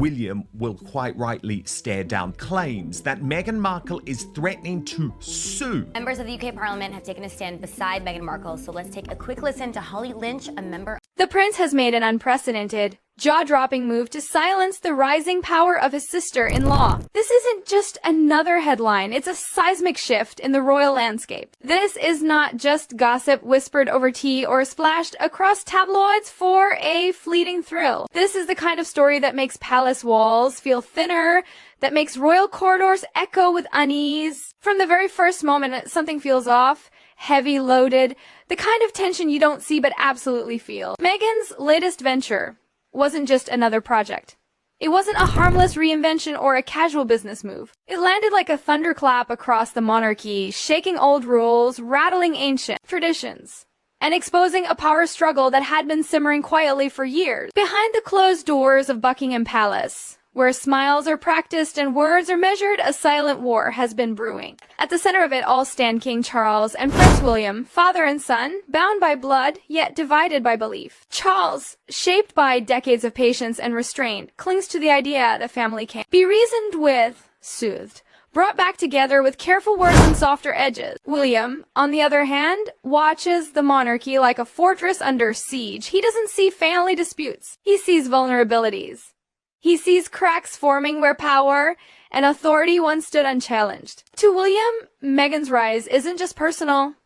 William will quite rightly stare down claims that Meghan Markle is threatening to sue. Members of the UK Parliament have taken a stand beside Meghan Markle, so let's take a quick listen to Holly Lynch, a member. The prince has made an unprecedented, jaw-dropping move to silence the rising power of his sister-in-law. This isn't just another headline, it's a seismic shift in the royal landscape. This is not just gossip whispered over tea or splashed across tabloids for a fleeting thrill. This is the kind of story that makes palace walls feel thinner, that makes royal corridors echo with unease. From the very first moment something feels off, heavy loaded, the kind of tension you don't see but absolutely feel. Meghan's latest venture wasn't just another project. It wasn't a harmless reinvention or a casual business move. It landed like a thunderclap across the monarchy, shaking old rules, rattling ancient traditions, and exposing a power struggle that had been simmering quietly for years. Behind the closed doors of Buckingham Palace, where smiles are practiced and words are measured, a silent war has been brewing. At the center of it all stand King Charles and Prince William, father and son, bound by blood, yet divided by belief. Charles, shaped by decades of patience and restraint, clings to the idea the family can be reasoned with, soothed, brought back together with careful words and softer edges. William, on the other hand, watches the monarchy like a fortress under siege. He doesn't see family disputes. He sees vulnerabilities. He sees cracks forming where power and authority once stood unchallenged. To William, Meghan's rise isn't just personal,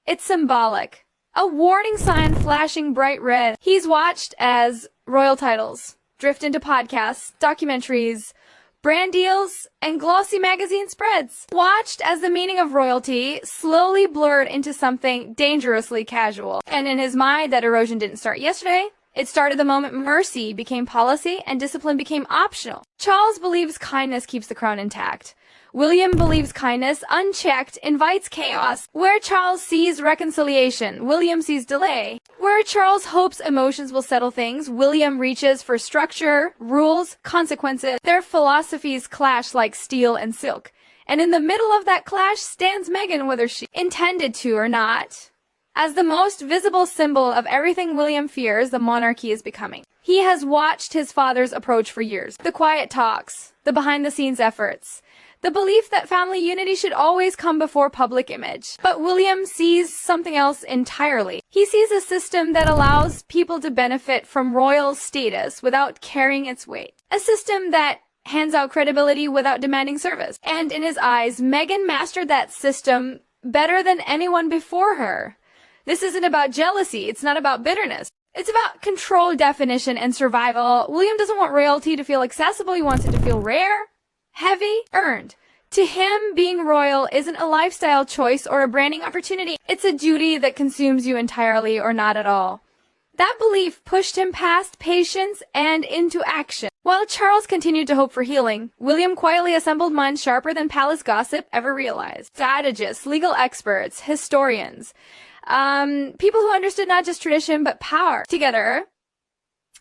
it's symbolic. A warning sign flashing bright red. He's watched as royal titles drift into podcasts, documentaries, brand deals, and glossy magazine spreads. Watched as the meaning of royalty slowly blurred into something dangerously casual. And in his mind, that erosion didn't start yesterday. It started the moment mercy became policy and discipline became optional. Charles believes kindness keeps the crown intact. William believes kindness, unchecked, invites chaos. Where Charles sees reconciliation, William sees delay. Where Charles hopes emotions will settle things, William reaches for structure, rules, consequences. Their philosophies clash like steel and silk. And in the middle of that clash stands Meghan, whether she intended to or not. As the most visible symbol of everything William fears the monarchy is becoming. He has watched his father's approach for years. The quiet talks, the behind-the-scenes efforts, the belief that family unity should always come before public image. But William sees something else entirely. He sees a system that allows people to benefit from royal status without carrying its weight. A system that hands out credibility without demanding service. And in his eyes, Meghan mastered that system better than anyone before her. This isn't about jealousy. It's not about bitterness. It's about control, definition, and survival. William doesn't want royalty to feel accessible. He wants it to feel rare, heavy, earned. To him, being royal isn't a lifestyle choice or a branding opportunity. It's a duty that consumes you entirely or not at all. That belief pushed him past patience and into action. While Charles continued to hope for healing, William quietly assembled minds sharper than palace gossip ever realized. Strategists, legal experts, historians, people who understood not just tradition, but power. Together,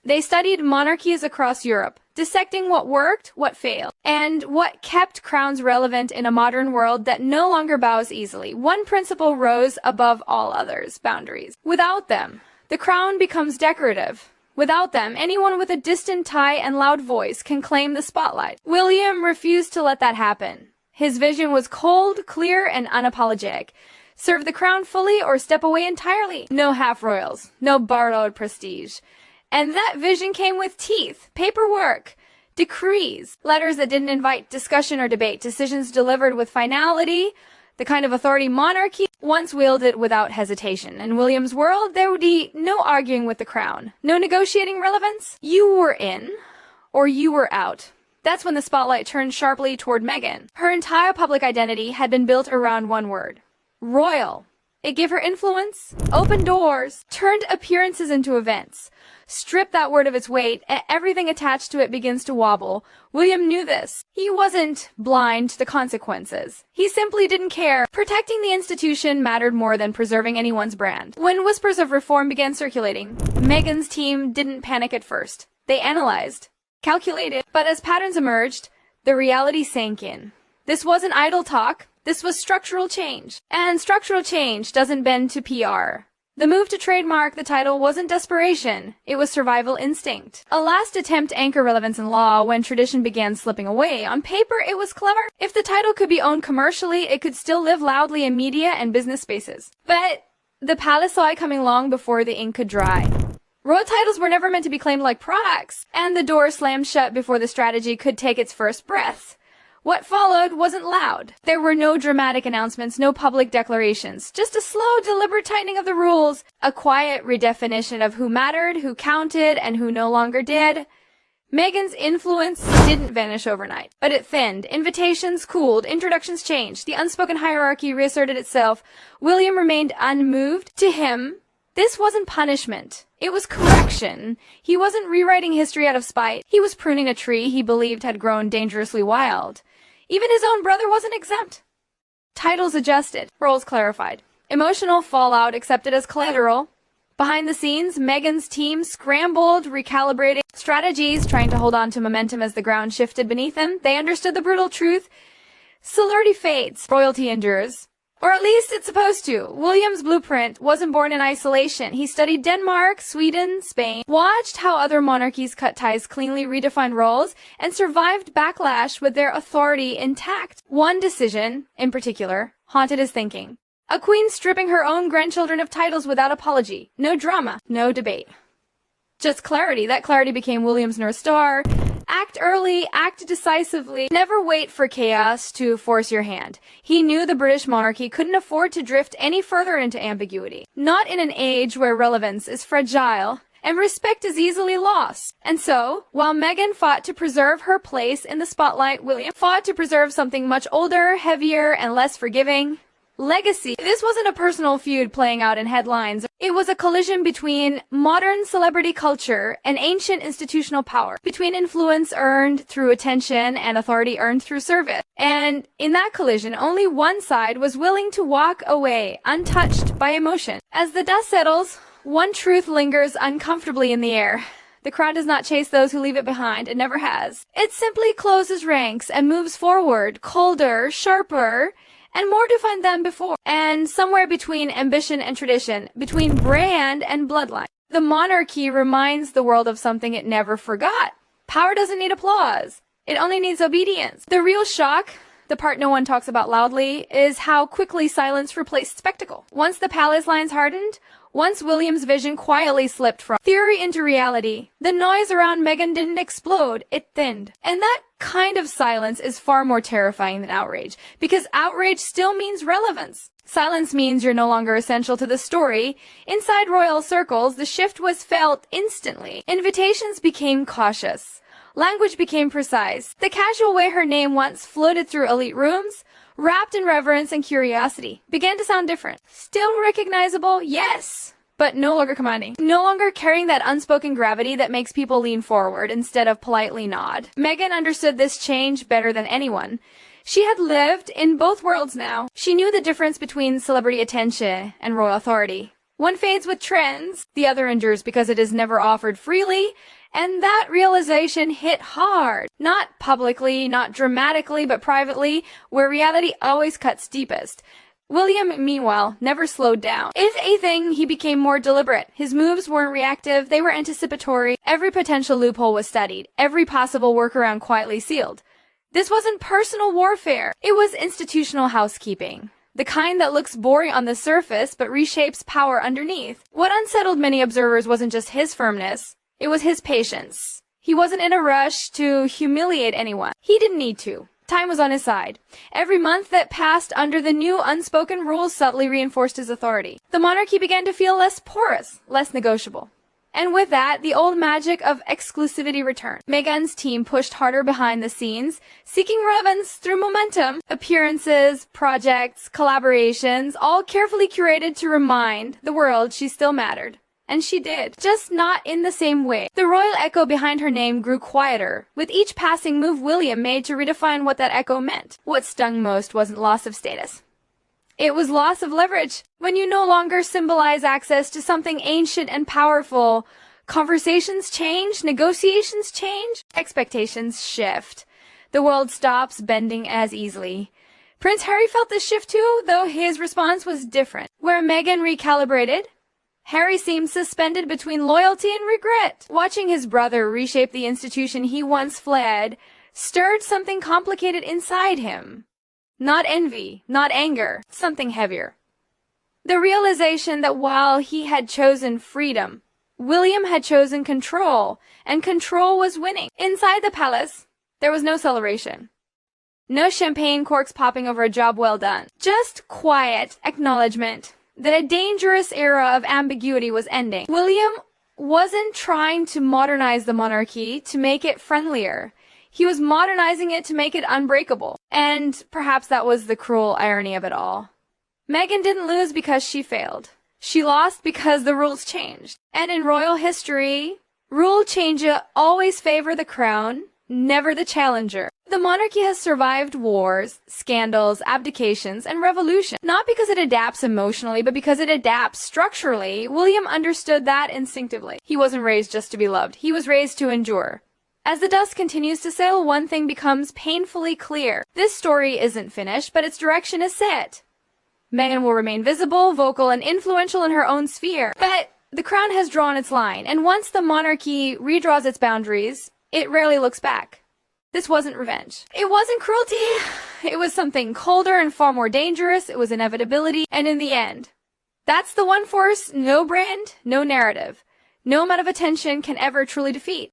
they studied monarchies across Europe, dissecting what worked, what failed, and what kept crowns relevant in a modern world that no longer bows easily. One principle rose above all others: boundaries. Without them, the crown becomes decorative. Without them, anyone with a distant tie and loud voice can claim the spotlight. William refused to let that happen. His vision was cold, clear, and unapologetic. Serve the crown fully or step away entirely. No half-royals, no borrowed prestige. And that vision came with teeth, paperwork, decrees, letters that didn't invite discussion or debate, decisions delivered with finality, the kind of authority monarchy once wielded without hesitation. In William's world, there would be no arguing with the crown, no negotiating relevance. You were in, or you were out. That's when the spotlight turned sharply toward Meghan. Her entire public identity had been built around one word: royal. It gave her influence, opened doors, turned appearances into events. Strip that word of its weight, and everything attached to it begins to wobble. William knew this. He wasn't blind to the consequences. He simply didn't care. Protecting the institution mattered more than preserving anyone's brand. When whispers of reform began circulating, Meghan's team didn't panic at first. They analyzed, calculated, but as patterns emerged, the reality sank in. This wasn't idle talk. This was structural change. And structural change doesn't bend to PR. The move to trademark the title wasn't desperation, it was survival instinct. A last attempt to anchor relevance in law when tradition began slipping away. On paper, it was clever. If the title could be owned commercially, it could still live loudly in media and business spaces. But the palace saw it coming long before the ink could dry. Royal titles were never meant to be claimed like products, and the door slammed shut before the strategy could take its first breath. What followed wasn't loud. There were no dramatic announcements, no public declarations, just a slow, deliberate tightening of the rules, a quiet redefinition of who mattered, who counted, and who no longer did. Meghan's influence didn't vanish overnight, but it thinned. Invitations cooled, introductions changed, the unspoken hierarchy reasserted itself. William remained unmoved. To him, this wasn't punishment. It was correction. He wasn't rewriting history out of spite. He was pruning a tree he believed had grown dangerously wild. Even his own brother wasn't exempt. Titles adjusted, roles clarified. Emotional fallout accepted as collateral. Behind the scenes, Meghan's team scrambled, recalibrating strategies, trying to hold on to momentum as the ground shifted beneath them. They understood the brutal truth. Celebrity fades, royalty endures. Or at least it's supposed to. William's blueprint wasn't born in isolation. He studied Denmark, Sweden, Spain, watched how other monarchies cut ties cleanly, redefined roles, and survived backlash with their authority intact. One decision, in particular, haunted his thinking. A queen stripping her own grandchildren of titles without apology. No drama, no debate. Just clarity. That clarity became William's North Star. Act early, act decisively. Never wait for chaos to force your hand. He knew the British monarchy couldn't afford to drift any further into ambiguity. Not in an age where relevance is fragile and respect is easily lost. And so, while Meghan fought to preserve her place in the spotlight, William fought to preserve something much older, heavier, and less forgiving. Legacy. This wasn't a personal feud playing out in headlines. It was a collision between modern celebrity culture and ancient institutional power, between influence earned through attention and authority earned through service. And in that collision, only one side was willing to walk away, untouched by emotion. As the dust settles, one truth lingers uncomfortably in the air. The crowd does not chase those who leave it behind. It never has. It simply closes ranks and moves forward, colder, sharper, and more defined than before. And somewhere between ambition and tradition, between brand and bloodline, the monarchy reminds the world of something it never forgot. Power doesn't need applause. It only needs obedience. The real shock, the part no one talks about loudly, is how quickly silence replaced spectacle. Once the palace lines hardened, once William's vision quietly slipped from theory into reality, the noise around Meghan didn't explode, it thinned. And that kind of silence is far more terrifying than outrage, because outrage still means relevance. Silence means you're no longer essential to the story. Inside royal circles, the shift was felt instantly. Invitations became cautious. Language became precise. The casual way her name once floated through elite rooms, wrapped in reverence and curiosity, began to sound different. Still recognizable, yes, but no longer commanding. No longer carrying that unspoken gravity that makes people lean forward instead of politely nod. Meghan understood this change better than anyone. She had lived in both worlds now. She knew the difference between celebrity attention and royal authority. One fades with trends, the other endures because it is never offered freely. And that realization hit hard. Not publicly, not dramatically, but privately, where reality always cuts deepest. William, meanwhile, never slowed down. If anything, he became more deliberate. His moves weren't reactive, they were anticipatory. Every potential loophole was studied, every possible workaround quietly sealed. This wasn't personal warfare. It was institutional housekeeping. The kind that looks boring on the surface, but reshapes power underneath. What unsettled many observers wasn't just his firmness. It was his patience. He wasn't in a rush to humiliate anyone. He didn't need to. Time was on his side. Every month that passed under the new unspoken rules subtly reinforced his authority. The monarchy began to feel less porous, less negotiable. And with that, the old magic of exclusivity returned. Meghan's team pushed harder behind the scenes, seeking relevance through momentum. Appearances, projects, collaborations, all carefully curated to remind the world she still mattered. And she did, just not in the same way. The royal echo behind her name grew quieter. With each passing move William made to redefine what that echo meant. What stung most wasn't loss of status. It was loss of leverage. When you no longer symbolize access to something ancient and powerful, conversations change, negotiations change, expectations shift. The world stops bending as easily. Prince Harry felt this shift too, though his response was different. Where Meghan recalibrated, Harry seemed suspended between loyalty and regret. Watching his brother reshape the institution he once fled stirred something complicated inside him. Not envy, not anger, something heavier. The realization that while he had chosen freedom, William had chosen control, and control was winning. Inside the palace, there was no celebration. No champagne corks popping over a job well done. Just quiet acknowledgement that a dangerous era of ambiguity was ending. William wasn't trying to modernize the monarchy to make it friendlier. He was modernizing it to make it unbreakable. And perhaps that was the cruel irony of it all. Meghan didn't lose because she failed. She lost because the rules changed. And in royal history, rule changes always favor the crown, never the challenger. The monarchy has survived wars, scandals, abdications, and revolution. Not because it adapts emotionally, but because it adapts structurally. William understood that instinctively. He wasn't raised just to be loved. He was raised to endure. As the dust continues to settle, one thing becomes painfully clear. This story isn't finished, but its direction is set. Meghan will remain visible, vocal, and influential in her own sphere. But the crown has drawn its line, and once the monarchy redraws its boundaries, it rarely looks back. This wasn't revenge. It wasn't cruelty. It was something colder and far more dangerous. It was inevitability. And in the end, that's the one force no brand, no narrative, no amount of attention can ever truly defeat.